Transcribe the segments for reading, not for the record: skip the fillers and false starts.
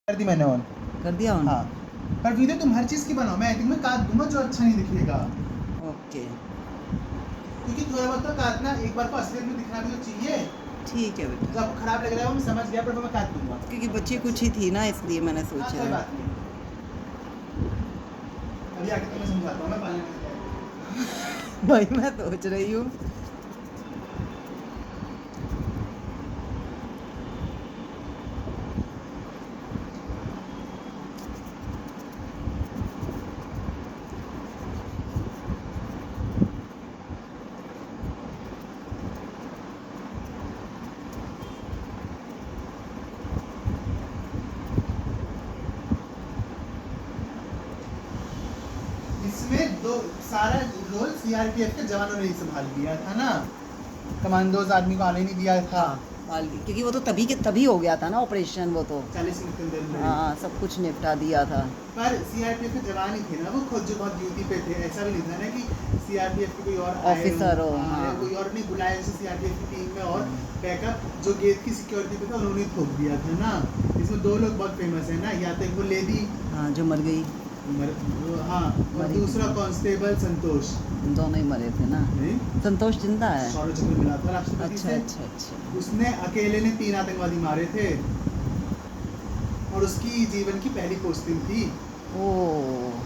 कर दी मैंने ऑन। कर दिया ऑन। हाँ, पर वीडियो तुम हर चीज़ की बनाओ, मैं एडिटिंग में काट दूंगा जो अच्छा नहीं दिखेगा, ओके क्योंकि थोड़ा बहुत तो काटना, एक बार को असलियत में दिखना भी तो चाहिए। ठीक है बेटा, जब खराब लग रहा है वो मैं समझ गया, पर मैं काट दूंगा क्योंकि बच्ची कुछ ही थी ना इसलिए मैंने हाँ, सोचा। कोई बात नहीं। अभी आके तुम्हें समझाता हूँ मैं पानी में। भाई मैं सोच रही हूँ इसमें दो सारा रोल सीआरपीएफ के जवानों ने ही संभाल लिया था ना, कमांडोज आदमी को आने नहीं दिया था। मालवी, क्योंकि वो तो तभी के तभी हो गया था ना ऑपरेशन, वो तो 40 मिनट के अंदर में। हाँ सब कुछ निपटा दिया था। पर सीआरपीएफ के जवान ही थे ना वो, खुद जो बहुत ड्यूटी पे थे, ऐसा भी नहीं था ना कि सीआरपीएफ के कोई और ऑफिसर हो, हाँ, हाँ। कोई और नहीं बुलाया जैसे सीआरपीएफ की टीम में, और बैकअप जो गेट की सिक्योरिटी पे था उन्होंने ठोक दिया था ना। इसमें दो लोग बहुत फेमस है ना, या तो एक वो लेडी हाँ जो मर गई, हाँ, और दूसरा कांस्टेबल संतोष। दोनों ही मरे थे ना। नहीं, संतोष जिंदा है। शौर्य चक्र मिला था राष्ट्रपति अच्छा से। अच्छा अच्छा। उसने अकेले ने 3 आतंकवादी मारे थे, और उसकी जीवन की पहली पोस्टिंग थी। ओ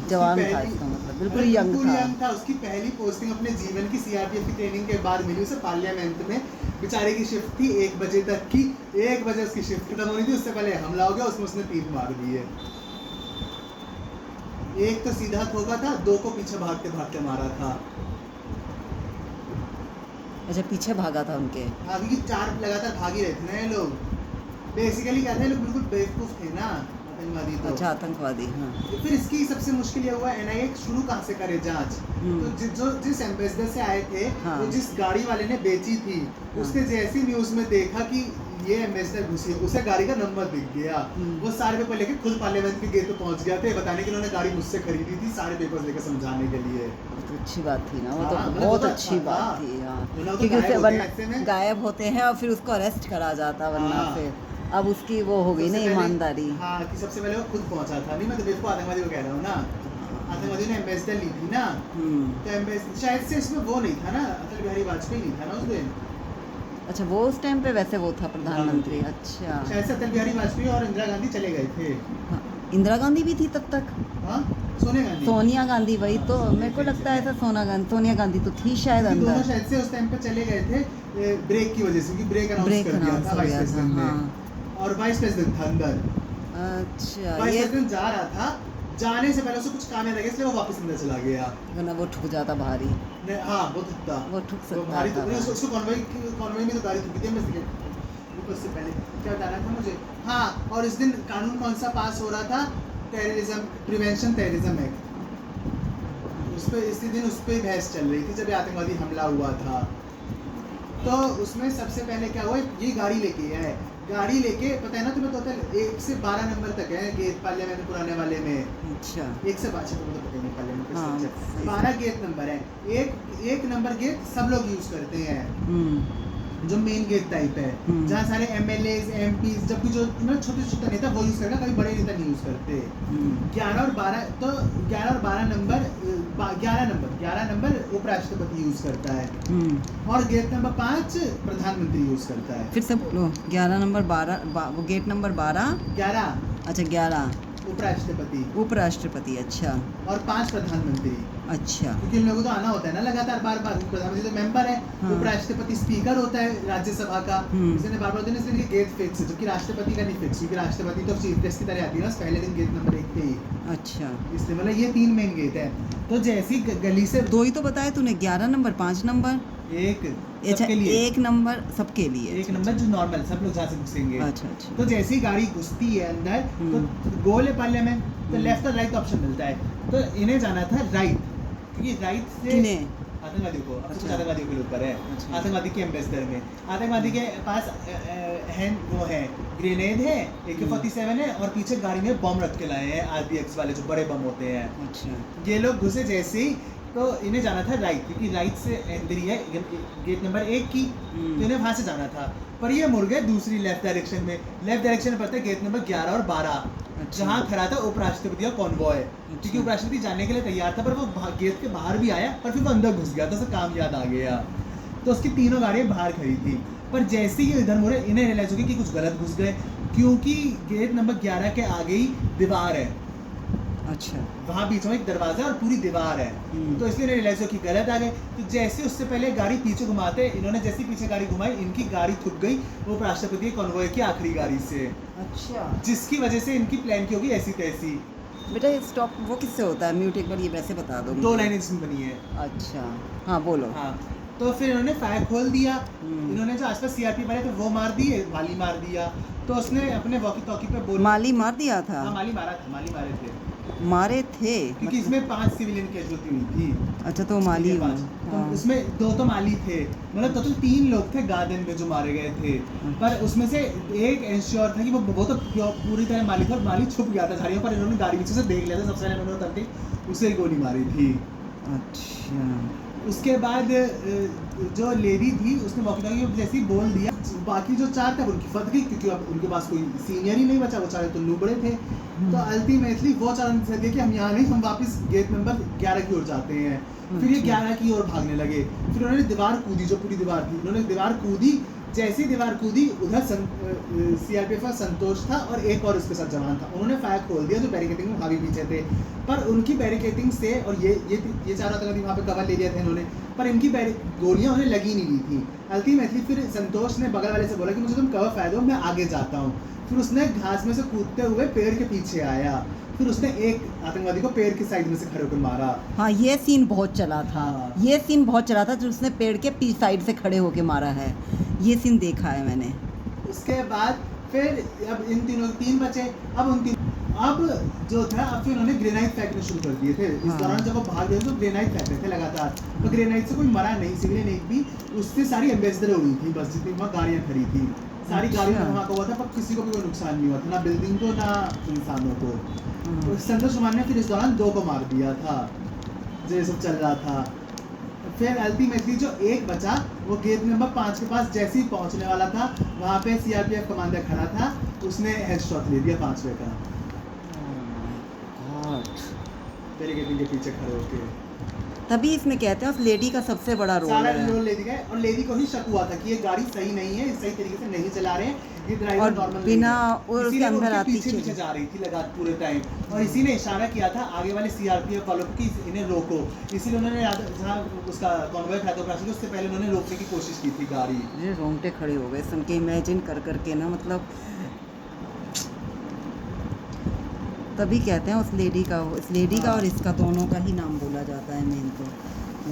जवान था इसका मतलब, बिल्कुल यंग था। उसकी पहली पोस्टिंग अपने जीवन की सीआरपीएफ की ट्रेनिंग के बाद मिली उसे पार्लियामेंट में। बेचारे की शिफ्ट थी 1 बजे तक की, 1 बजे उसकी शिफ्ट खत्म होनी थी, उससे पहले हमला हो गया, उसमें उसने 3 मार दिए। एक तो सीधा ठोका था, 2 को पीछे भागते भागते मारा था। अच्छा पीछे भागा था उनके। हाँ, क्योंकि 4 लगातार भाग ही रहे थे ना ये लोग। बेसिकली क्या थे, लोग बिल्कुल बेवकूफ थे ना आतंकवादी तो। अच्छा आतंकवादी, हाँ। फिर इसकी सबसे मुश्किल ये हुआ एनआईए शुरू कहाँ से करे जांच। तो जिस एम्बेसडर से आए थे, हाँ। तो जिस गाड़ी वाले ने बेची थी, हाँ। उसने जैसी न्यूज में देखा कि ये एम्बेसडर घुसी, उसे गाड़ी का नंबर दिख गया। वो सारे पेपर लेके खुद पार्लियामेंट के गेट पे पहुंच गया था, बताने कि उन्होंने गाड़ी मुझसे खरीदी थी, सारे पेपर्स लेकर समझाने के लिए। तो अच्छी बात थी ना, वो तो हाँ, मतलब बहुत वो तो अच्छी अच्छा बात था। थी, हाँ। वरना वो तो क्योंकि उससे गायब होते हैं ऐसे वरना में। गायब होते हैं और फिर उसको अरेस्ट करा जाता, वरना हाँ। फिर अब उसकी वो हो गई ना सबसे पहले- ईमानदारी। हाँ, कि सबसे पहले वो खुद पहुंचा था। नहीं, मैं तो बेवकूफ आतंकवादी को कह रहा हूँ ना। आतंकवादी ने एम्बेसडर ली थी ना, तो एम्बेसडर शायद से इसमें वो नहीं था ना, अटल बिहारी वाजपेयी नहीं था ना उस दिन। अच्छा वो उस टाइम पे वैसे वो था प्रधानमंत्री, अच्छा। शायद से अटल बिहारी वाजपेयी और इंदिरा गांधी चले गए थे। हाँ, इंदिरा गांधी भी थी तब तक। हाँ, सोनिया गांधी। सोनिया गांधी, वही हाँ, तो सोनिया मेरे को गांधी लगता है ऐसा, सोनिया गांधी तो थी शायद क्योंकि दोनों अंदर। शायद से उस टाइम पे चले गए थे ब्रेक की वजह से, क्योंकि ब्रेक अनाउंस कर दिया था हो वाइस गया था, प्रेसिडेंट ने, हाँ। और वाइस प्रेसिडेंट था अंदर। अच्छा वाइस ये प्रेसिडेंट जा रहा था, जाने से पहले उसे कुछ काम याद आ गया, इसलिए वो वापस अंदर चला गया। वरना वो ठुक जाता भारी। हाँ, वो थकता, वो ठुक सकता भारी था। तो उसको कॉन्वॉय में तो गाड़ी ठुकी थी एम्बेसी के उससे पहले। क्या बताना था मुझे, हाँ, और इस दिन कानून कौन सा पास हो रहा था, टेररिज्म प्रिवेंशन टेररिज्म एक्ट। उस पर इसी दिन उस पर बहस चल रही थी जब आतंकवादी हमला हुआ था। तो उसमें सबसे पहले क्या हुआ, ये गाड़ी लेके आए, गाड़ी लेके, पता है ना तुम्हें, टोटल 1 से 12 नंबर तक है गेट पार्लियामेंट पुराने वाले में। अच्छा 1 से 12 तो पता नहीं पार्लियामेंट हाँ, में 12 गेट नंबर है। एक नंबर गेट सब लोग यूज करते हैं, जो मेन गेट टाइप है, जहाँ सारे एमएलए एमपी, जबकि जो छोटे छोटे नेता वो यूज करेगा, कभी बड़े नेता नहीं यूज करते। 11 और 12 तो 11 और 12 नंबर 11 नंबर उपराष्ट्रपति यूज करता है, और गेट नंबर 5 प्रधानमंत्री यूज करता है। फिर से बोलो, 11 नंबर 12 वो गेट नंबर 12। 11 अच्छा 11 उपराष्ट्रपति, अच्छा, और 5 प्रधानमंत्री। अच्छा क्योंकि इन लोगों को तो आना होता है ना लगातार, बार बार। प्रधानमंत्री तो मेंबर है, हाँ। उपराष्ट्रपति स्पीकर होता है राज्यसभा का, इसलिए बार बार इसलिए गेट फिक्स है, जबकि राष्ट्रपति का नहीं फिक्स, क्योंकि राष्ट्रपति तो चीफ गेस्ट की तरह आती है ना पहले दिन गेट नंबर 1 पे ही। अच्छा, इसलिए मतलब ये 3 मेन गेट है। तो जैसी गली से 2 ही तो बताए तूने, 11 नंबर 5 नंबर। एक अच्छा सबके लिए, 1 नंबर सबके लिए। एक नंबर जो नॉर्मल सब लोग जहाँ से घुसेंगे। अच्छा अच्छा। तो जैसी गाड़ी घुसती है अंदर, तो गोल है पार्लियामेंट, तो लेफ्ट और राइट ऑप्शन मिलता है। तो इन्हें जाना था राइट, क्योंकि राइट से आतंकवादियों को, अब अच्छा। आतंकवादियों के ऊपर है। अच्छा। आतंकवादी के एम्बेसडर में, आतंकवादी के पास वो है, ग्रेनेड है, AK-47 है, और पीछे गाड़ी में बम रख के लाए हैं RPX वाले, जो बड़े बम होते हैं। अच्छा ये लोग घुसे जैसे ही, तो इन्हें जाना था राइट, क्योंकि राइट से एंट्री है गेट नंबर 1 की, तो इन्हें वहाँ से जाना था। पर ये मुड़ गए दूसरी लेफ्ट डायरेक्शन में। लेफ्ट डायरेक्शन में पड़ता है गेट नंबर 11 और 12। अच्छा। जहाँ खड़ा था उपराष्ट्रपति का कॉन्वॉय, क्योंकि उपराष्ट्रपति जाने के लिए तैयार था, पर वो गेट के बाहर भी आया, पर फिर वो अंदर घुस गया, तो उसे काम याद आ गया, तो उसकी तीनों गाड़ियाँ बाहर खड़ी थी। पर जैसे ही इधर मुड़े, इन्हें रियलाइज हो गया कि कुछ गलत घुस गए, क्योंकि गेट नंबर 11 के आगे ही दीवार है, अच्छा। वहाँ बीच में एक दरवाजा और पूरी दीवार है, तो इसलिए रियलाइज हो कि गलत आ गए। तो जैसे उससे पहले गाड़ी पीछे घुमाते, इन्होंने जैसे पीछे गाड़ी घुमाई, इनकी गाड़ी थुक गई वो राष्ट्रपति के कॉन्वॉय की आखिरी गाड़ी से, अच्छा जिसकी वजह से इनकी प्लान की होगी ऐसी तैसी। बेटा, ये स्टॉप वो किससे होता है? म्यूट एक बार ये वैसे बता दो दो मुझे। लाइनें इसमें बनी है। अच्छा हाँ बोलो। हाँ, तो फिर इन्होंने फायर खोल दिया, हम्म। इन्होंने जो आसपास सीआरपी वाले थे वो मार दिए, माली मार दिया, तो उसने अपने वॉकी टॉकी पे बोला, माली मार दिया था? हाँ माली मारा था, माली मारे थे, मारे थे क्योंकि मतलब? इसमें 5 सिविलियन कैजुअल्टी हुई थी। अच्छा तो माली ठीक है, हूँ। 5 हाँ। तो उसमें 2 तो माली थे, मतलब टोटल 3 लोग थे गार्डन में जो मारे गए थे, पर उसमें से एक इंश्योर था कि वो तो पूरी तरह माली था, और माली छुप गया था झाड़ियों पर, इन्होंने गाड़ी पीछे से देख लिया था, सबसे पहले इन्होंने उतरते ही उसे ही गोली मारी थी। अच्छा। उसके बाद जो लेडी थी उसने मौके पर जैसे ही बोल दिया, बाकी जो 4 थे उनकी फट गई, क्योंकि अब उनके पास कोई सीनियर ही नहीं बचा, वो 4 तो लूबड़े थे। तो अल्टीमेटली वो 4 ने डिसाइड किया कि हम यहाँ नहीं, हम वापस गेट नंबर 11 की ओर जाते हैं। फिर ये 11 की ओर भागने लगे, फिर उन्होंने दीवार कूदी, जो पूरी दीवार थी उन्होंने दीवार कूदी। जैसी दीवार कूदी उधर सीआरपीएफ का संतोष था और एक और उसके साथ जवान था, उन्होंने फायर खोल दिया जो बैरिकेडिंग में भाभी पीछे थे, पर उनकी बैरिकेडिंग से, और ये 4 आतंकवादी वहाँ पे कवर ले लिया था इन्होंने, पर इनकी गोलियां उन्हें लगी नहीं थी। अल्टीमेटली फिर संतोष ने बगल वाले से बोला कि मुझे तुम कवर फायर दो, मैं आगे जाता हूँ। फिर उसने घास में से कूदते हुए पेड़ के पीछे आया, फिर उसने एक आतंकवादी को पेड़ की साइड में से खड़े होकर मारा। हाँ ये सीन बहुत चला था। हाँ। ये सीन बहुत चला था जो उसने पेड़ के पीछे साइड से खड़े होके मारा है, ये सीन देखा है मैंने। उसके बाद फिर अब इन तीनों 3 बचे, अब जो था, अब फिर उन्होंने ग्रेनाइट फेंकने शुरू कर दिए थे। इस हाँ। दौरान जब वो भाग रहे थे तो ग्रेनाइट फेंक रहे थे लगातार, तो ग्रेनाइट से कोई मरा नहीं, सिविलियन एक भी, उससे सारी एम्बेसडर हुई थी, बस जितनी वहाँ गाड़ियाँ खड़ी थी सारी गाड़ियों में धमाका हुआ था, पर किसी को भी कोई नुकसान नहीं हुआ था, ना बिल्डिंग को ना इंसानों को। तो संतोष कुमार ने फिर इस दौरान 2 को मार दिया था, जो ये सब चल रहा था। फिर अल्टीमेटली जो एक बचा वो गेट नंबर 5 के पास जैसे ही पहुंचने वाला था, वहाँ पे सीआरपीएफ कमांडर खड़ा था, उसने हेडशॉट ले दिया 5वें का, बैरिकेडिंग के पीछे खड़े होके। तभी इसमें कहते हैं उस लेडी का सबसे बड़ा रोल सारा है। रोल लेडी का है, और लेडी को ही शक हुआ था कि ये गाड़ी सही नहीं है, सही तरीके से नहीं चला रहे हैं, ये ड्राइवर और नॉर्मल बिना नहीं है। और उसके इसीलिए वो अंदर उनके आती पीछे चली। पीछे जा रही थी लगा पूरे टाइम, और इसी ने इशारा किया था आगे वाले सीआरपीएफ वालों को कि इन्हें रोको, इसीलिए उन्होंने जहाँ उसका कॉन्वॉय था तो उससे पहले उन्होंने रोकने की कोशिश की थी गाड़ी। ये रोंगटे खड़े हो गए सुन के, इमेजिन कर करके ना, मतलब तभी कहते हैं उस लेडी का और इसका दोनों का ही नाम बोला जाता है मेन। तो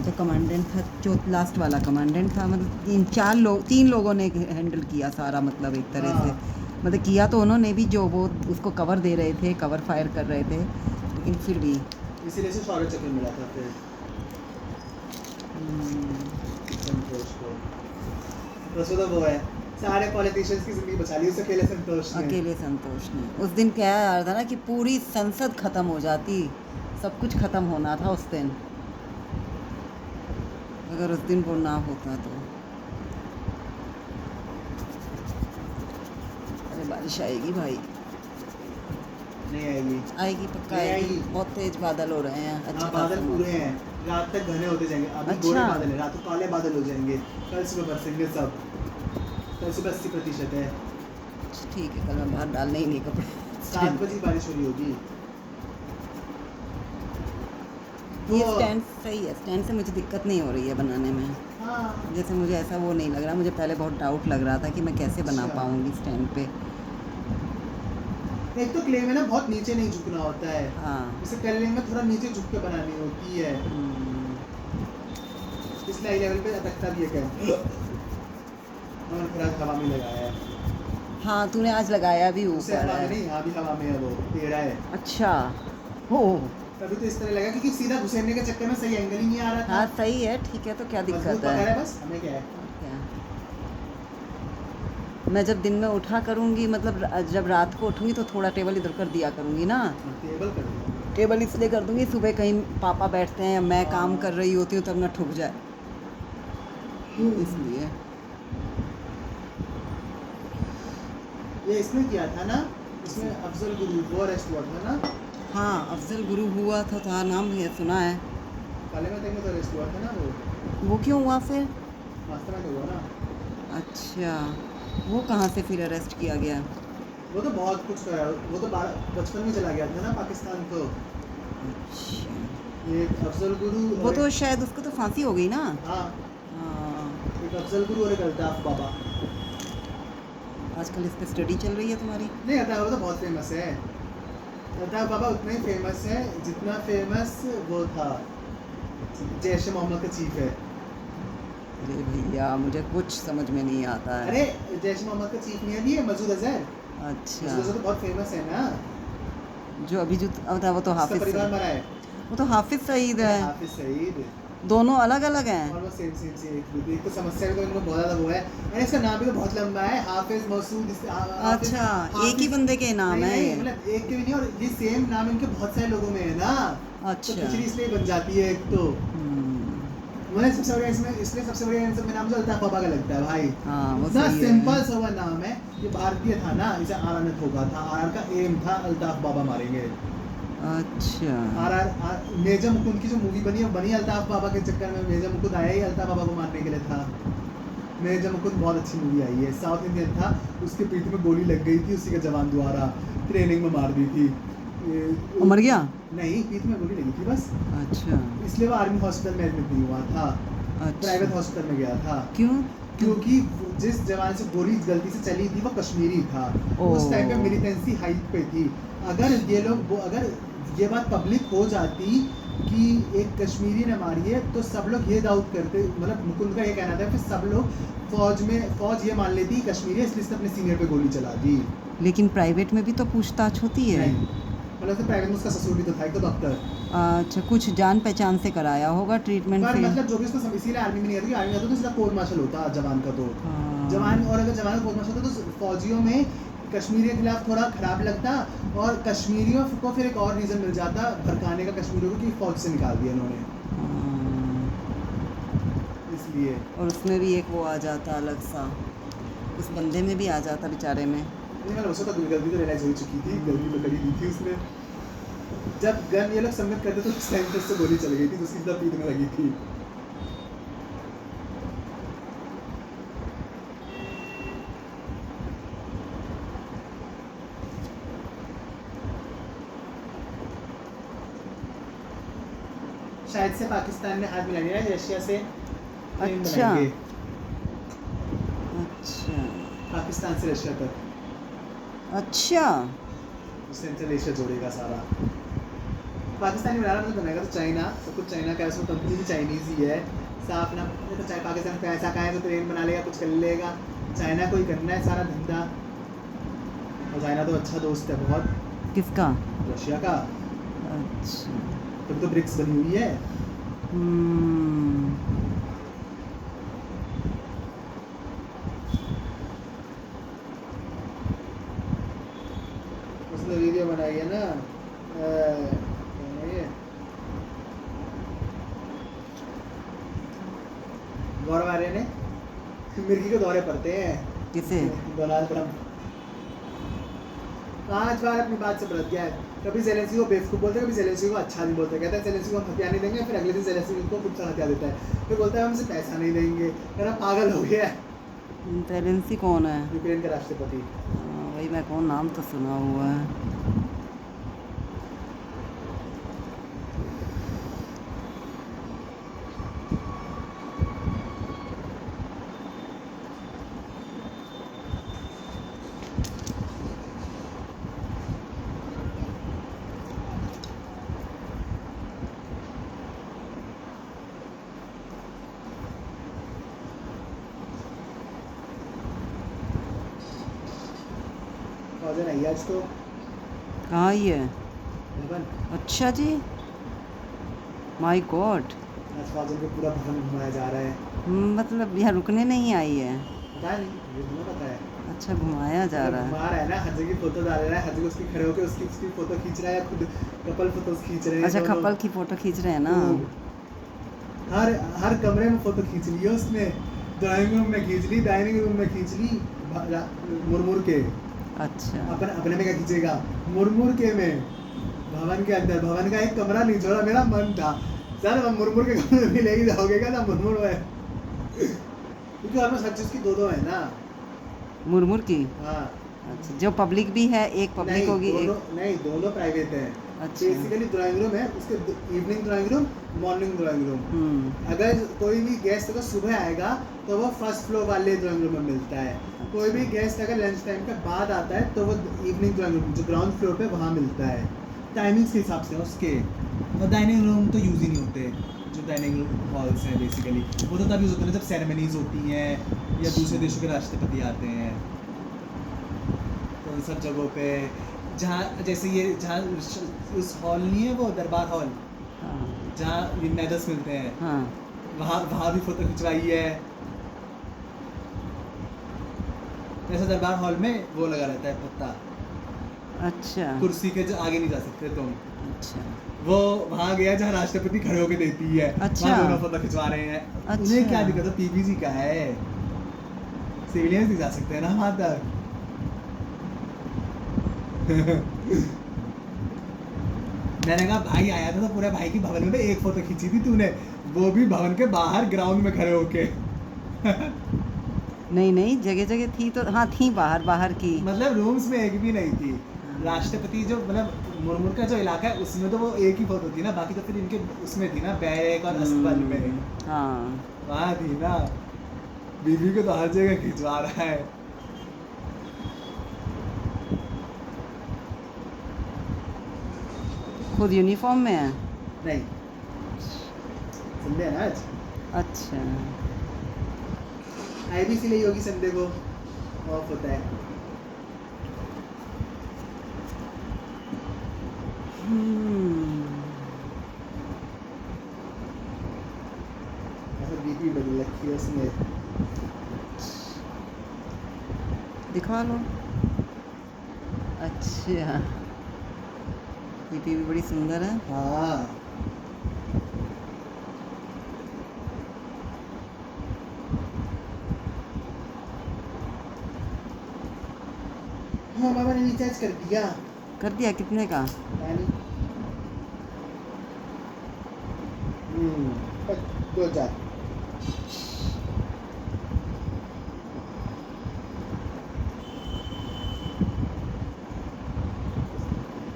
जो कमांडेंट था, जो लास्ट वाला कमांडेंट था, मतलब 3 लोगों ने हैंडल किया सारा, मतलब एक तरह से, मतलब किया तो उन्होंने भी, जो वो उसको कवर दे रहे थे, कवर फायर कर रहे थे, लेकिन फिर भी इसीलिए से शौर्य चक्र मिला था फिर संतोष को। बस तो वो है, सारे पॉलिटिशियंस की जिंदगी बचा ली उस अकेले संतोष ने। अकेले संतोष ने। उस दिन क्या यार था ना कि पूरी संसद खत्म हो जाती, सब कुछ खत्म होना था उस दिन, अगर उस दिन वो ना होता तो। अरे बारिश आएगी भाई, नहीं आएगी, आएगी पक्का नहीं आएगी। आएगी। बहुत तेज बादल हो रहे हैं। अच्छा हाँ बादल खासा पूरे हैं, रात तक घने होते जाएंगे, अभी अच्छा। गोरे बादल है, रात को काले बादल हो जाएंगे, कल सुबह बरसेंगे सब, कल सुबह 80% है। ठीक है, कल मैं बाहर डालने ही नहीं कपड़े। 7 बजे बारिश हो रही होगी। ये वो- स्टैंड सही है, स्टैंड से मुझे दिक्कत नहीं हो रही है बनाने में। हाँ, जैसे मुझे ऐसा वो नहीं लग रहा, मुझे पहले बहुत डाउट लग रहा था कि मैं कैसे बना अच्छा। पाऊँगी स्टैंड पे। एक तो क्ले में ना बहुत नीचे नहीं झुकना होता है, हाँ। जैसे कलरिंग में थोड़ा नीचे झुक के बनानी होती है, इसलिए आई लेवल पे अटकता भी है क्या। और फिर आज हवा में लगाया है, हाँ तूने आज लगाया भी उससे ऊपर हवा में है। नहीं, यहाँ भी हवा में है, वो टेढ़ा है, अच्छा हो। तभी तो इस तरह लगा, क्योंकि सीधा घुसेरने के चक्कर में सही एंगल ही नहीं आ रहा था। हाँ सही है, ठीक है, तो क्या मजबूत दिक्कत पकड़ है? है बस, हमें क्या है। क्या? मैं जब दिन में उठा करूँगी, मतलब जब रात को उठूँगी तो थोड़ा टेबल इधर कर दिया करूँगी ना। टेबल कर दो। टेबल इसलिए कर दूँगी, सुबह कहीं पापा बैठते हैं या मैं काम कर रही होती हूँ तब ना ठुक जाए, इसलिए। ये इसने किया था ना, इसमें अफजल गुरु वो अरेस्ट हुआ था ना, हाँ अफजल गुरु हुआ था, तो हाँ नाम ये सुना है। काले में तो अरेस्ट हुआ था ना वो, वो क्यों हुआ फिर? मास्टर में तो हुआ ना। अच्छा, वो कहाँ से फिर अरेस्ट किया गया? वो तो बहुत कुछ करा, वो तो बचपन में चला गया था ना पाकिस्तान को। अच्छा, ये एक अफजल गुरु वो और तो शायद उसको तो फांसी हो गई ना। हाँ, हाँ, एक अफजल गुरु और एक अल्ताफ बाबा। आजकल इस पे स्टडी चल रही है तुम्हारी? नहीं, अल्ताफ बाबा तो बहुत फेमस है। अल्ताफ बाबा उतना ही फेमस है जितना फेमस वो था जैश ए मोहम्मद का चीफ है। अरे भैया मुझे कुछ समझ में नहीं आता है। अरे जैश ए मोहम्मद का चीफ नहीं है, अभी है मसूद अजहर। अच्छा, मसूद अजहर तो बहुत फेमस है ना, जो अभी जो था वो तो उसका हाफिज परिवार मरा है। वो तो हाफिज सईद है। हाफिज सईद दोनों अलग अलग हैं। और वो सेम सेम से एक तो समस्या भी तो इनको बहुत ज़्यादा वो है। अरे इसका नाम भी तो बहुत लंबा है, हाफिज मसूद अच्छा, एक ही बंदे के नाम है ये? मतलब एक के भी नहीं, और ये सेम नाम इनके बहुत सारे लोगों में है ना। अच्छा। तो खिचड़ी इसलिए बन जाती है एक तो। मुझे सबसे बढ़िया इसमें सबसे बढ़िया इन सब में नाम जो अल्ताफ बाबा का लगता है भाई। हाँ, वो इतना सही है। सिंपल सा हुआ नाम है, ये भारतीय था ना, इसे आर ने ठोका था। आर का एम था अल्ताफ बाबा मारेंगे। अच्छा, आर मेजर मुकुंद की जो मूवी बनी है, बनी अल्ताफ बाबा के चक्कर में। मेजर मुकुंद आया ही अल्ताफ बाबा को मारने के लिए था। मेजर मुकुंद बहुत अच्छी मूवी आई है, साउथ इंडियन था। उसके पीठ में गोली लग गई थी उसी के जवान द्वारा, ट्रेनिंग में मार दी थी। मर गया? नहीं, पीठ में गोली लगी थी बस, अच्छा इसलिए वो आर्मी हॉस्पिटल में एडमिट नहीं हुआ था, अच्छा, प्राइवेट हॉस्पिटल में गया था। क्यों? क्योंकि जिस जवान से गोली गलती से चली थी वो कश्मीरी था। उस टाइम पे मिलिटेंसी हाइट पे थी। अगर ये बात पब्लिक हो जाती कि एक कश्मीरी ने मारी है, तो सब लोग ये डाउट करते, मतलब मुकुंद का ये कहना था, फिर सब लोग फौज ये मान लेती कश्मीरी है, इसलिए इसने अपने सीनियर पे गोली चला दी। लेकिन प्राइवेट में भी तो पूछताछ होती है। नहीं, मतलब तो प्राइवेट में उसका ससुर भी तो था, एक तो डॉक्टर। अच्छा, कुछ जान पहचान से कराया होगा ट्रीटमेंट पर फिर। मतलब जो भी उसको इसीलिए आर्मी में नहीं आता, आर्मी में आता तो सीधा कोर्ट मार्शल होता जवान का। तो हाँ। जवान, और अगर जवान का कोर्ट मार्शल होता तो फौजियों में कश्मीरियों के खिलाफ थोड़ा खराब लगता, और कश्मीरियों को फिर एक और रीज़न मिल जाता भड़काने का कश्मीरियों को कि फौज से निकाल दिया इन्होंने, हाँ। इसलिए। और उसमें भी एक वो आ जाता अलग सा, उस बंदे में भी आ जाता बेचारे में। नहीं, मतलब उसको तो गलती तो रियलाइज हो चुकी थी, गलती तो करी दी थी उसने। जब गन ये लोग सबमिट करते तो उस टाइम पे उससे गोली चल गई थी, तो उसकी सीधा पीठ में लगी थी। शायद से पाकिस्तान ने हाथ मिला लिया है रशिया से। ट्रेन अच्छा। बनाएंगे अच्छा पाकिस्तान से रशिया तक, अच्छा, सेंट्रल एशिया जोड़ेगा सारा। पाकिस्तान ही बना रहा, मतलब बनाएगा तो चाइना, सब कुछ चाइना का है, उसमें कंपनी भी चाइनीज ही है। साफ ना, तो चाहे पाकिस्तान पैसा का है तो ट्रेन बना लेगा, कुछ कर लेगा। चाइना को ही करना है सारा धंधा, और चाइना तो अच्छा दोस्त है बहुत किसका? रशिया का। अच्छा। तब तो ब्रिक्स बनी हुई है। उसने वीडियो बनाई है ना, ये गौरव आर्य ने मिर्गी के दौरे पड़ते हैं। किसे? डोनाल्ड ट्रम्प 5 बार अपनी बात से बदल गया है। कभी जेलेंस्की को बेवकूफ़ बोलते हैं, कभी जेलेंस्की को अच्छा नहीं बोलते। कहता है जेलेंस्की को हम हथियार नहीं देंगे, फिर अगले दिन जेलेंस्की को खुद सा हथियार देता है, फिर बोलता है हमसे पैसा नहीं देंगे। मेरा पागल हो गया है। जेलेंस्की कौन है? यूक्रेन का राष्ट्रपति। वही मैं कौन, नाम तो सुना हुआ है। फौजन आई आज तो कहाँ ही है? भवन। अच्छा जी, माय गॉड। आज फौजन को पूरा भवन घुमाया जा रहा है। मतलब यहाँ रुकने नहीं आई है? पता नहीं, ये तुम्हें पता है। अच्छा, घुमाया जा रहा है। घुमा रहा है ना, हर जगह फोटो डाल रहा है, हर जगह उसकी खड़े होकर उसकी फोटो खींच रहा है, खुद कपल फोटोज खींच रहे हैं। अच्छा, दोनों। कपल की फोटो खींच रहे हैं ना। हर कमरे में फोटो खींच ली है उसने। ड्राइंग रूम में खींच ली, डाइनिंग रूम में खींच ली, मुरमुर के। अच्छा अपने अपने में क्या खींचेगा, मुरमुर के में भवन के अंदर, भवन का एक कमरा नहीं छोड़ा, मेरा मन था सर हम मुरमुर के कमरे में ले ही जाओगे क्या ना, मुरमुर है क्योंकि ऑलमोस्ट हर चीज़ की दो है ना। मुरमुर की। हाँ अच्छा, जो पब्लिक भी है, एक पब्लिक नहीं होगी दोनों एक। नहीं दोनों प्राइवेट है। अच्छा। बेसिकली ड्राइंग रूम है, उसके evening drawing room, morning drawing room. अगर कोई भी गेस्ट अगर सुबह आएगा तो वो फर्स्ट फ्लोर वाले ड्राइंग रूम में मिलता है। कोई भी गेस्ट अगर लंच टाइम के बाद आता है तो वो इवनिंग ड्राइंग रूम जो ग्राउंड फ्लोर पे वहाँ मिलता है, टाइमिंग्स के हिसाब से उसके। और डाइनिंग रूम तो यूज़ ही नहीं होते, जो डाइनिंग रूम हॉल्स हैं बेसिकली वो तो तब यूज़ होते हैं जब सेरेमनीज होती हैं या दूसरे देशों के राष्ट्रपति आते हैं, तो उन सब जगहों पे जहाँ जैसे ये जहाँ उस हॉल नहीं है वो दरबार हॉल हाँ जहाँ ये मेडल्स मिलते हैं, हाँ। वहाँ वहाँ भी फोटो खिंचवाई है। ऐसा दरबार हॉल में वो लगा रहता है पत्ता, अच्छा कुर्सी के जो आगे नहीं जा सकते तुम, अच्छा वो वहाँ गया जहाँ राष्ट्रपति खड़े होके देती है, अच्छा। वहाँ दोनों फोटो खिंचवा रहे हैं। अच्छा। उन्हें क्या दिक्कत है, पीबीजी का है, सिविलियंस नहीं जा सकते ना वहाँ तक मैंने कहा भाई आया था तो पूरे भाई की भवन में एक फोटो खींची थी तूने, वो भी भवन के बाहर ग्राउंड में खड़े होके नहीं नहीं, जगह जगह थी तो हाँ, थी बाहर बाहर की। मतलब रूम्स में एक भी नहीं थी। राष्ट्रपति जो मतलब मुरमुर का जो इलाका है उसमें तो वो एक ही फोटो थी ना, बाकी तो फिर इनके उसमें थी ना बैरक और अस्पताल में, हाँ वहाँ थी ना। बीबी को तो हर जगह खिंचवा रहा है। खुद यूनिफॉर्म में है। नहीं संडे है ना आज, अच्छा आईबीसी ली होगी, संडे को ऑफ होता है। ऐसा बीबी बदल रखी है उसने। दिखा लो। अच्छा, ये भी बड़ी सुंदर है। हाँ हाँ बाबा ने रिचार्ज कर दिया। कर दिया? कितने का? यानी 2000।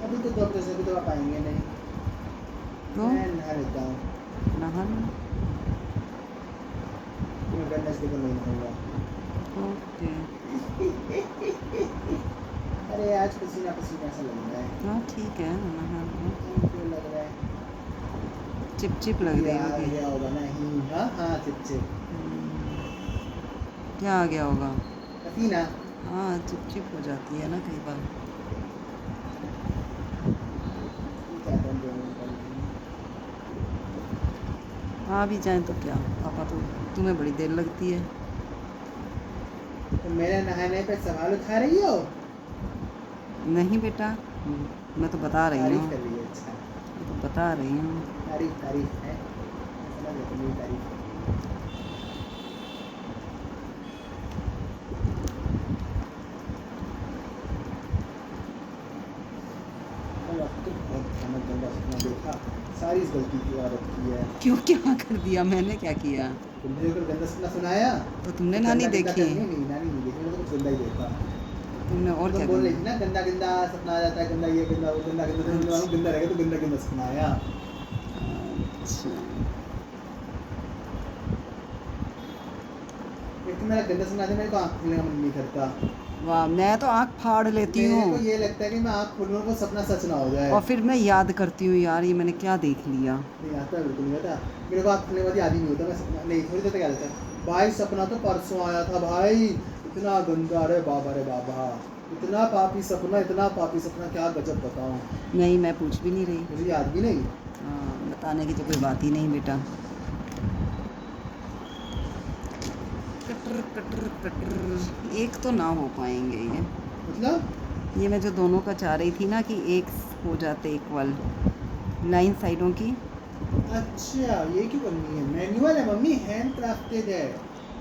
अभी तो 2 बजे से अभी तो आप आएंगे नहीं, तो मैं नहा लेता हूँ। नहा लो। मैं गन्ने से नहीं नहाऊंगा। ओके। अरे आज पसीना पसीना सा लग रहा है। हाँ ठीक है, नहा लो। क्यों लग रहा है? चिप चिप लग रही आ होगी। गया होगा ना ही। हाँ हाँ चिप चिप। क्या आ गया होगा? पसीना। हाँ चिप चिप हो जाती है ना कई बार। आ भी जाए तो क्या पापा, तो तुम्हें बड़ी देर लगती है। तो मेरे नहाने पे सवाल उठा रही हो? नहीं बेटा, मैं तो बता रही तारीफ हूँ। कर रही है। अच्छा मैं तो बता रही हूँ। तारीफ तारीफ है, समझ गया मेरी तारीफ। देखा सारी इस गलती की आदत की है। क्यों, क्या कर दिया मैंने, क्या किया? तुमने जो गंदा सपना सुनाया तो तुमने ना नहीं देखी? नहीं नानी नहीं देखी, मैंने तो कुछ गंदा ही देखा। तुमने और तुम क्या बोल रही किया? थी ना गंदा गंदा सपना आ जाता है, गंदा ये गंदा वो गंदा गंदा, तो मैंने गंदा रहेगा तो गंदा गंदा सपना आया। अच्छा, एक तो मेरा गंदा सपना आता है, मेरे को आँख खोलने का मन नहीं करता। वाह, मैं तो आँख फाड़ लेती मेरे को हूँ ये लगता है कि मैं आँख खोलूँ वो सपना सच ना हो जाए। और फिर मैं याद करती हूँ यार ये मैंने क्या देख लिया। नहीं आता, बिल्कुल नहीं आता मेरे को। आँख खोलने के बाद याद ही नहीं होता मैं सपना, नहीं थोड़ी देर तक याद आता है। भाई सपना तो परसों आया था भाई, इतना गंदा, रे बाबा इतना पापी सपना, इतना पापी सपना, क्या गजब बताऊँ। नहीं, मैं पूछ भी नहीं रही। मुझे याद भी नहीं। हाँ, बताने की तो कोई बात ही नहीं बेटा। कटर कटर कटर, एक तो ना हो पाएंगे ये। मतलब ये मैं जो दोनों का चाह रही थी ना कि एक हो जाते इक्वल लाइन साइडों की। अच्छा ये क्यों करनी है? मैनुअल है मम्मी, हैंड क्राफ्टेड है।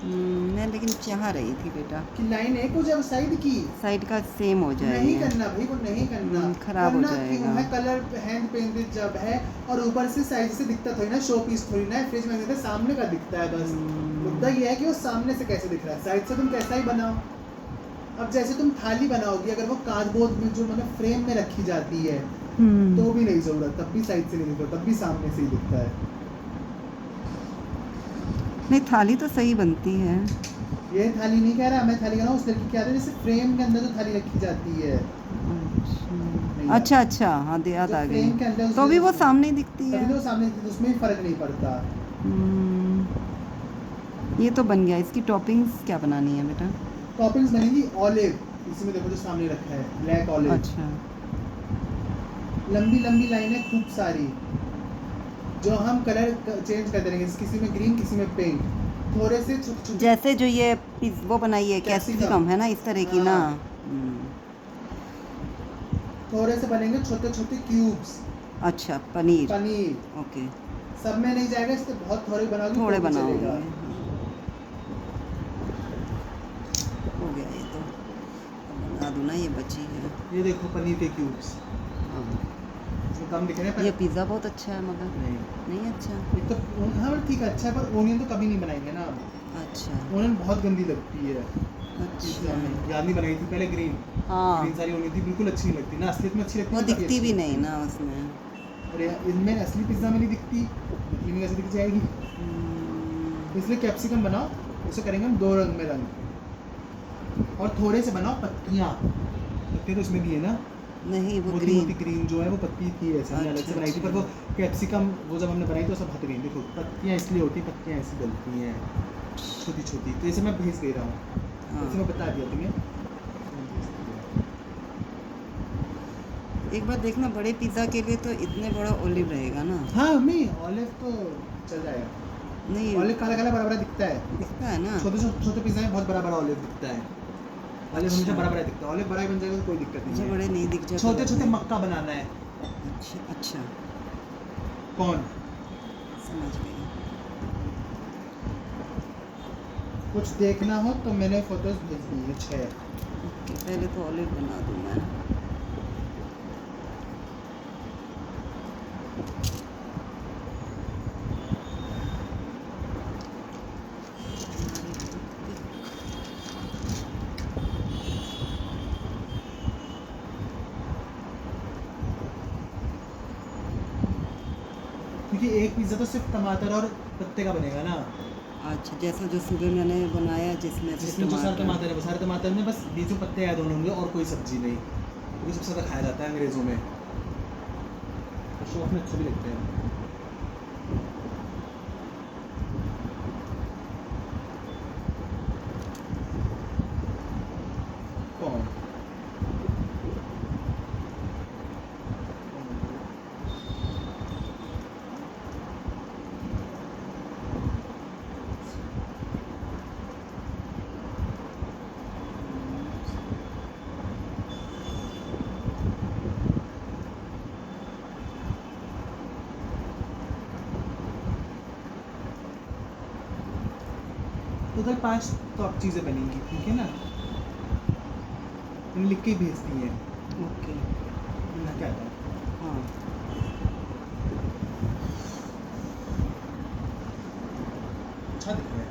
मैं लेकिन चाह रही थी बेटा कि लाइन एक हो जाए साइड की। साइड का सेम हो जाए नहीं ये। करना भाई, वो नहीं करना। खराब हो करना जाएगा। क्यों है, कलर हैंड पेंटेड जब है, और ऊपर से साइड से दिखता थोड़ी ना, शो पीस थोड़ी ना है, फ्रिज में देते सामने का दिखता है बस। मुद्दा ये है कि वो सामने से कैसे दिख रहा है, साइड से तुम कैसा ही बनाओ। अब जैसे तुम थाली बनाओगी, अगर वो कार्डबोर्ड में जो मतलब फ्रेम में रखी जाती है तो भी नहीं जरूरत, तब भी साइड से नहीं दिखता, तब भी सामने से ही दिखता है। नहीं थाली तो सही बनती है। ये थाली नहीं कह रहा मैं, थाली कह रहा हूँ उस लड़की क्या है जैसे फ्रेम के अंदर जो थाली रखी जाती है। अच्छा अच्छा, हाँ याद जो आ फ्रेम के अंदर गई, तो भी वो सामने ही दिखती तभी है। तो सामने दिखती है, तो उसमें भी फर्क नहीं पड़ता। ये तो बन गया। इसकी टॉपिंग्स क्या बनानी है बेटा? टॉपिंग्स बनेगी ऑलिव, इसमें देखो जो सामने रखा है ब्लैक ऑलिव। अच्छा लंबी लंबी लाइनें खूब सारी, जो हम कलर चेंज करते रहेंगे, किसी में ग्रीन किसी में पिंक, थोड़े से छोटे छोटे। जैसे जो ये वो बनाई है कैप्सिकम। कैप्सिकम है ना, इस तरह की ना। हाँ। थोड़े से बनेंगे छोटे छोटे क्यूब्स। अच्छा पनीर। पनीर ओके सब में नहीं जाएगा, इससे बहुत थोड़े बनाओगे थोड़े तो भी बनाऊंगी। चलेगा। हो गया ये तो, अब बना दूँ ना, ये बची है। ये देखो पनीर के क्यूब्स, हाँ इसमें कम दिख रहे हैं पर ये पिज़्ज़ा बहुत अच्छा है मगर नहीं। नहीं अच्छा। एक तो हाँ ठीक है, अच्छा है, पर ओनियन तो कभी नहीं बनाएंगे ना। अच्छा ओनियन बहुत गंदी लगती है। अच्छा याद नहीं बनाई थी पहले ग्रीन। हाँ ग्रीन सारी ओनियन थी, बिल्कुल अच्छी नहीं लगती ना, असलियत में अच्छी लगती वो है, तभी दिखती अच्छी भी लगती नहीं है। ना उसमें। अरे इनमें असली पिज्ज़ा में नहीं दिखती, नकली में कैसे दिख जाएगी। इसलिए कैप्सिकम बनाओ, उसे करेंगे हम 2 रंग में रंग, और थोड़े से बनाओ पत्तियाँ। पत्तियाँ तो इसमें भी है ना, नहीं वो मोटी मोटी ग्रीन जो है वो पत्ती थी, ऐसे हमने अलग से अच्छा, बनाई थी, पर अच्छा। वो कैप्सिकम वो जब हमने बनाई तो सब हट गई। देखो पत्तियाँ इसलिए होती, पत्तियाँ ऐसी डलती हैं छोटी छोटी, तो इसे मैं भेज दे रहा हूँ, हाँ इसे मैं बता दिया तुम्हें। एक बार देखना, बड़े पिज़्ज़ा के लिए तो इतने बड़ा ओलिव रहेगा ना। हाँ मम्मी, ऑलिव तो चल जाएगा। नहीं ऑलिव काला काला बड़ा बड़ा दिखता है, दिखता है ना। छोटे छोटे पिज्जा में बहुत बड़ा बड़ा ऑलिव दिखता है। ऑलिव हमेशा बड़ा बड़ा दिखता है, ऑलिव बड़ा ही बन जाएगा तो कोई दिक्कत मुझे नहीं बड़े नहीं दिख है। जाते। छोटे छोटे मक्का बनाना है। अच्छा अच्छा कौन समझ गई। कुछ देखना हो तो मैंने फोटोज भेज दी है 6। ओके पहले तो ऑलिव बना दूँ मैं। क्योंकि एक पिज्जा तो सिर्फ टमाटर और पत्ते का बनेगा ना, अच्छा जैसा जो सुबह मैंने बनाया जिसमें से जिसमें जो सारे टमाटर है वो सारे टमाटर में बस बीच में पत्ते ऐड होने होंगे और कोई सब्जी नहीं, क्योंकि सबसे ज़्यादा खाया जाता है अंग्रेज़ों में, तो शौक में अच्छे भी लगते हैं। कौन उधर 5 टॉप चीज़ें बनेंगी, ठीक है ना, मैंने लिख के ही भेज दी है। ओके क्या था? हाँ अच्छा दिख रहा है।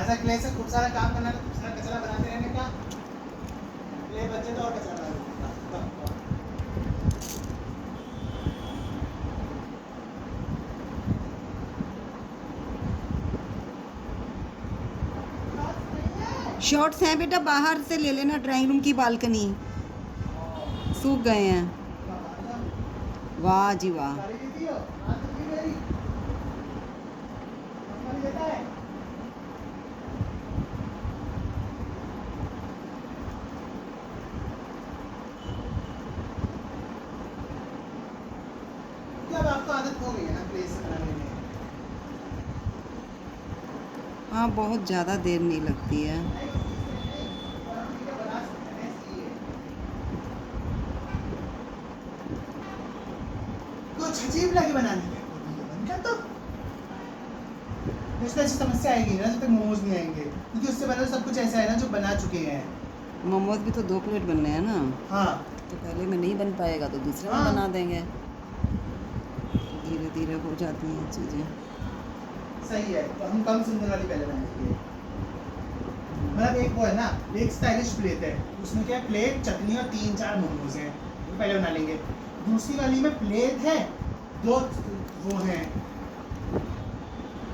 ऐसा क्ले से खूब सारा काम करना, खूब सारा कचरा बनाते रहने का। क्ले बच्चे तो और कचरा बना देते। शॉर्ट्स हैं बेटा, बाहर से ले लेना, ड्राइंग रूम की बालकनी सूख गए हैं। वाह जी वाह। अब आपको आदत हो गई है ना प्लेस बनाने में। हाँ, बहुत ज़्यादा देर नहीं लगती है। कुछ अजीब लगे बनाने में, बनकर तो इससे ऐसी समस्या आएगी ना जब तक मोमोज नहीं आएंगे, क्योंकि उससे पहले सब कुछ ऐसा है ना जो बना चुके हैं। मोमोज भी तो 2 प्लेट बनने हैं ना, हाँ तो पहले में नहीं बन पाएगा तो दूसरे में हाँ। बना देंगे, धीरे धीरे हो जाती हैं चीज़ें। सही है, तो हम कम सुंदर वाली पहले बनाएंगे। मतलब एक वो है ना, एक स्टाइलिश प्लेट है, उसमें क्या है, प्लेट चटनी और 3-4 मोमोज हैं, वो पहले बना लेंगे। दूसरी वाली में प्लेट है, 2 वो हैं,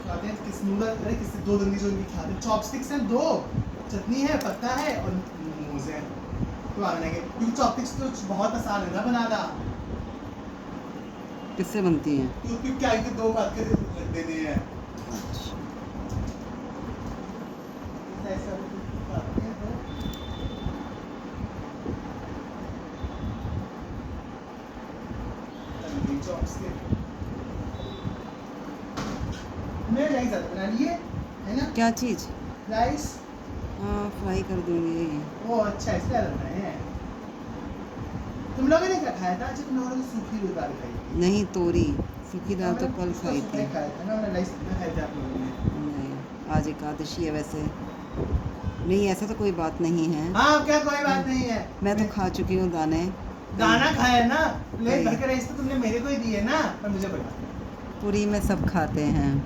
खाते हैं किस नूडल, अरे किस 2 गंदी जो इनकी खाते हैं, चॉपस्टिक्स हैं 2, चटनी है, पत्ता है और मोमोज है, तो बनाएंगे। क्योंकि चॉपस्टिक्स तो बहुत आसान है ना बनाना, किससे बनती हैं? क्योंकि क्या है कि 2 काट के रख देने हैं। ऐसा काटते हैं तो चॉपस्टिक मैं राइस ज़्यादा बना लिए है ना, क्या चीज़? राइस। हाँ, फ्राई कर दूँगी। वो अच्छा इसलिए लग रहे हैं। तुम लोगों ने क्या खाया था? अच्छा तुम लोगों ने तो सूखी दाल खाई थी। नहीं, तोरी, सूखी दाल तो हमने कल उसको खाई सुबह थी। खाया था ना, हमने राइस कितना खाए थे आप लोगों ने? नहीं, आज एकादशी है वैसे। नहीं, ऐसा तो कोई बात नहीं है। हाँ क्या कोई बात नहीं है, मैं तो खा चुकी हूँ दाने। दाना खाया है ना, प्लेट कई। भर के राइस तो तुमने मेरे को ही दी है ना, पर मुझे बता। पूरी में सब खाते हैं।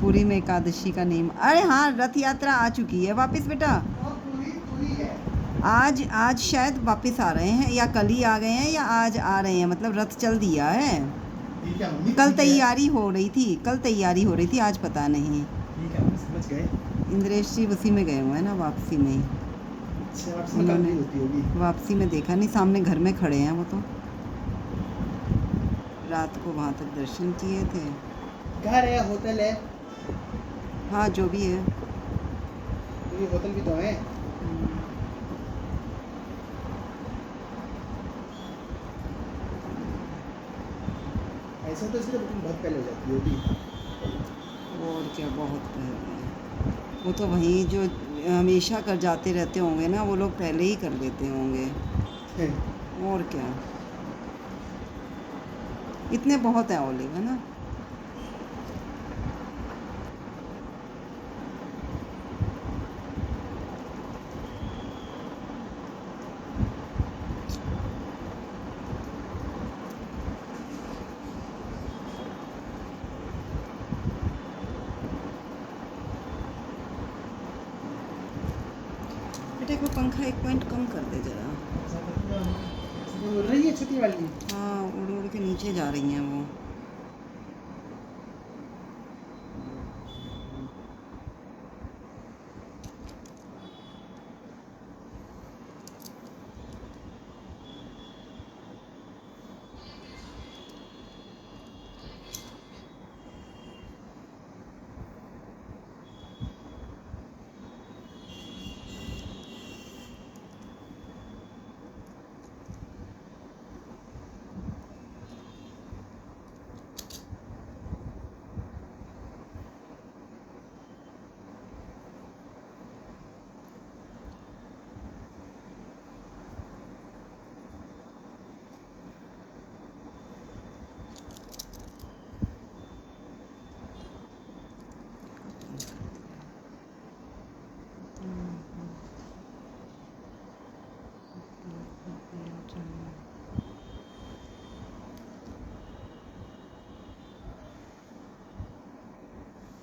पूरी में एकादशी का नेम। अरे हाँ, रथ यात्रा आ चुकी है वापस बेटा। और पूरी पूरी है। आज आज शायद वापस आ रहे हैं, या कल ही आ गए हैं, या आज आ रहे हैं, मतलब रथ चल दिया है। ठीक है मम्मी, कल ठीक है। तैयारी हो रही थी, कल तैयारी हो रही थी, आज पता नहीं। ठीक है मम्मी, समझ गए। इंद्रेश जी उसी में गए हुए हैं ना, वापसी में ही। अच्छा वापस में कब उन्होंने भी होती होगी। वापसी में देखा नहीं, सामने घर में खड़े हैं वो तो। रात को वहाँ तक दर्शन किए थे। घर है, होटल है, हाँ, जो भी है। तो ये होटल भी तो है। ऐसा तो इसलिए बुकिंग बहुत पहले हो जाती होगी। और क्या, बहुत पहले। वो तो वहीं जो हमेशा कर जाते रहते होंगे ना, वो लोग पहले ही कर लेते होंगे। है। और क्या, इतने बहुत हैं ओलिव, है ना। बेटे को पंखा 1 पॉइंट कम कर दे जरा। बोल रही है छोटी वाली। हाँ, उड़ उड़ के नीचे जा रही हैं वो।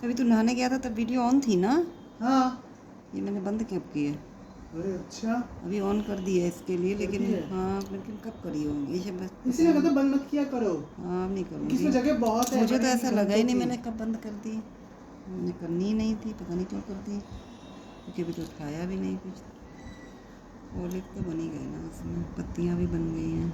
अभी तू नहाने गया था तब वीडियो ऑन थी ना? हाँ। ये मैंने बंद कब की है? अरे अच्छा। अभी ऑन कर दी है इसके लिए, कर लेकिन दी है? हाँ, लेकिन कब करी होगी ये बस। इसीलिए कहते हैं बंद मत किया करो, हाँ, अब नहीं क्योंकि करूँगी। इसमें जगह बहुत है। मुझे तो बड़ी ऐसा बंद लगा ही नहीं, होती। मैंने कब बंद कर दी। मैंने करनी ही नहीं थी, पता नहीं क्यों कर दी, क्योंकि अभी तो उठाया भी नहीं कुछ। ओलिव तो बन ही गए ना, उसमें पत्तियाँ भी बन गई हैं।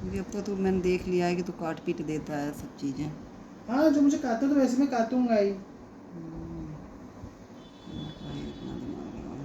क्योंकि अब तो मैंने देख लिया है कि तू काट पीट देता है सब चीज़ें। हाँ जो मुझे काटना तो वैसे मैं काटूंगा ही। इतना दिमाग लगाओ।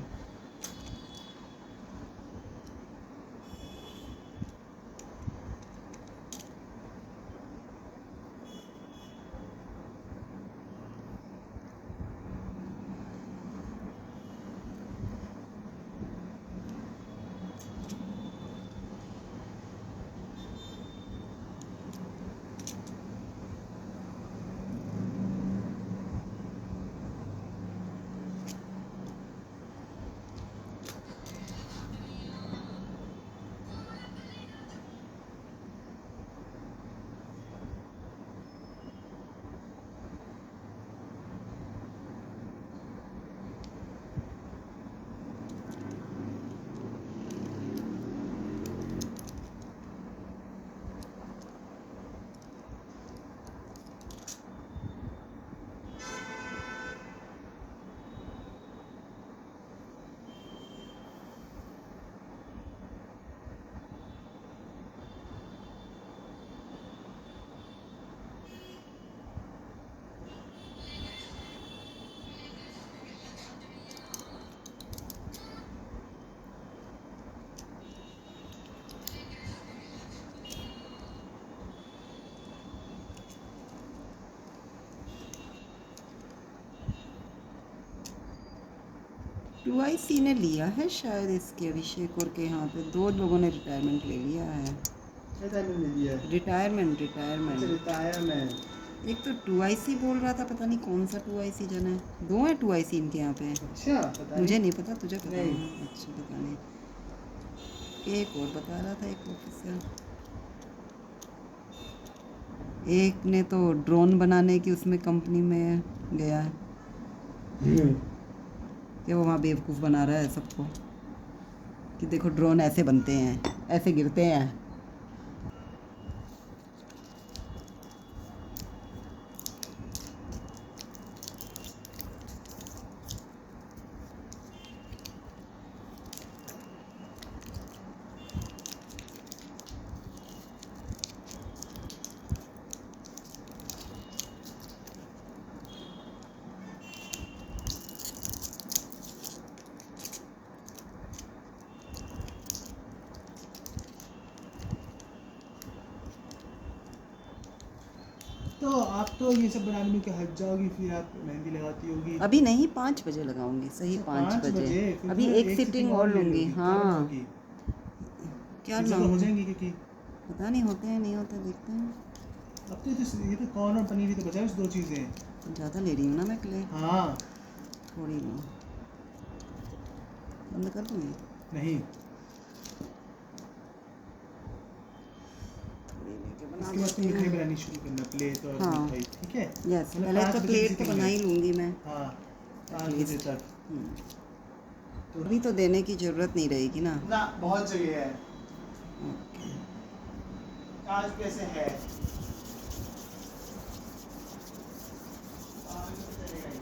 2IC ने लिया है शायद इसके अभिषेक और के यहाँ पे 2 लोगों ने रिटायरमेंट ले लिया है। रिटायरमेंट ले लिया है। रिटायरमेंट अच्छा रिटायरमेंट रिटायरमेंट। एक तो 2IC बोल रहा था, पता नहीं कौन सा 2IC जन है। 2 है 2IC इनके यहाँ पे। अच्छा पता मुझे नहीं पता, तुझे पता नहीं। है? अच्छा पता नहीं। एक और बता रहा था एक ऑफिसर, एक ने तो ड्रोन बनाने की उसमें कंपनी में गया है कि वो वहाँ बेवकूफ़ बना रहा है सबको कि देखो ड्रोन ऐसे बनते हैं, ऐसे गिरते हैं। तो आप तो ये सब बनाने में क्या हट जाओगी, फिर आप मेहंदी लगाती होगी। अभी नहीं, 5 बजे लगाऊंगी, सही अच्छा, 5 5 बजे। बजे? फिर अभी तो एक सिटिंग और ले लूंगी। लोगी, हाँ, क्या बनाओगी? क्या पिज्जा तो हो लूँगी जाएंगी क्योंकि पता नहीं, होते हैं नहीं होते, देखते हैं। अब तो ये तो कॉर्न और पनीर ही तो बचा है, उस 2 चीज़ें। ज़्यादा ले रही हूँ ना मैं क्ले, हाँ। थोड़ी लूँ। बंद कर दूँगी, नहीं, थोड़ी लेके बना इसके बाद देती मिठाई हूँ। बनानी शुरू करना, प्लेट और हाँ। मिठाई, ठीक है? यस, मतलब पहले 5 तो बजे प्लेट किसी तो दिन बना में। ही लूँगी मैं। हाँ, 5 At बजे least। तक। तो अभी तो देने की ज़रूरत नहीं रहेगी ना। ना, बहुत जगह है। ओके। आज कैसे है? आज तो चलेगा ही।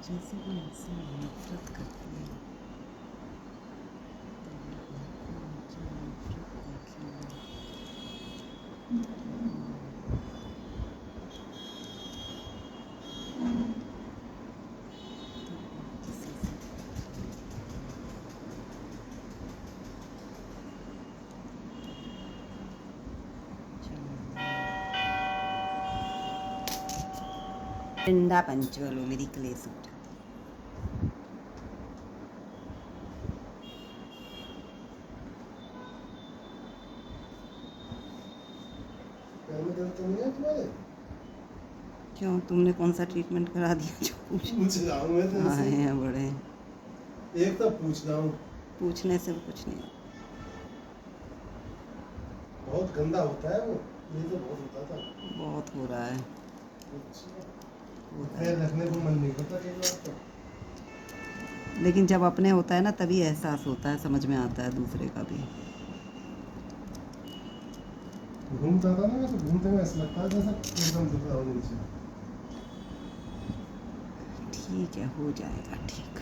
जैसे कोई इंसान नफरत करती है तो मुझे नफरत देखी किसी से ठंडा पंचवलो मेरी क्ले सूट पैर में दर्द तो नहीं है तुम्हारे? क्यों तुमने कौन सा ट्रीटमेंट करा दिया जो पूछ पूछ रहा हूँ मैं तो आए हैं बड़े एक तो पूछ रहा हूँ। पूछने से कुछ नहीं बहुत गंदा होता है वो, ये तो बहुत होता था। बहुत हो रहा है वो पैर रखने को मन नहीं करता कई बार तो। लेकिन जब अपने होता है ना तभी एहसास होता है समझ में आता है दूसरे का भी घूमता था ना तो घूमते में ऐसा लगता है जैसे एकदम दुखा हो नीचे। ठीक है हो जाएगा ठीक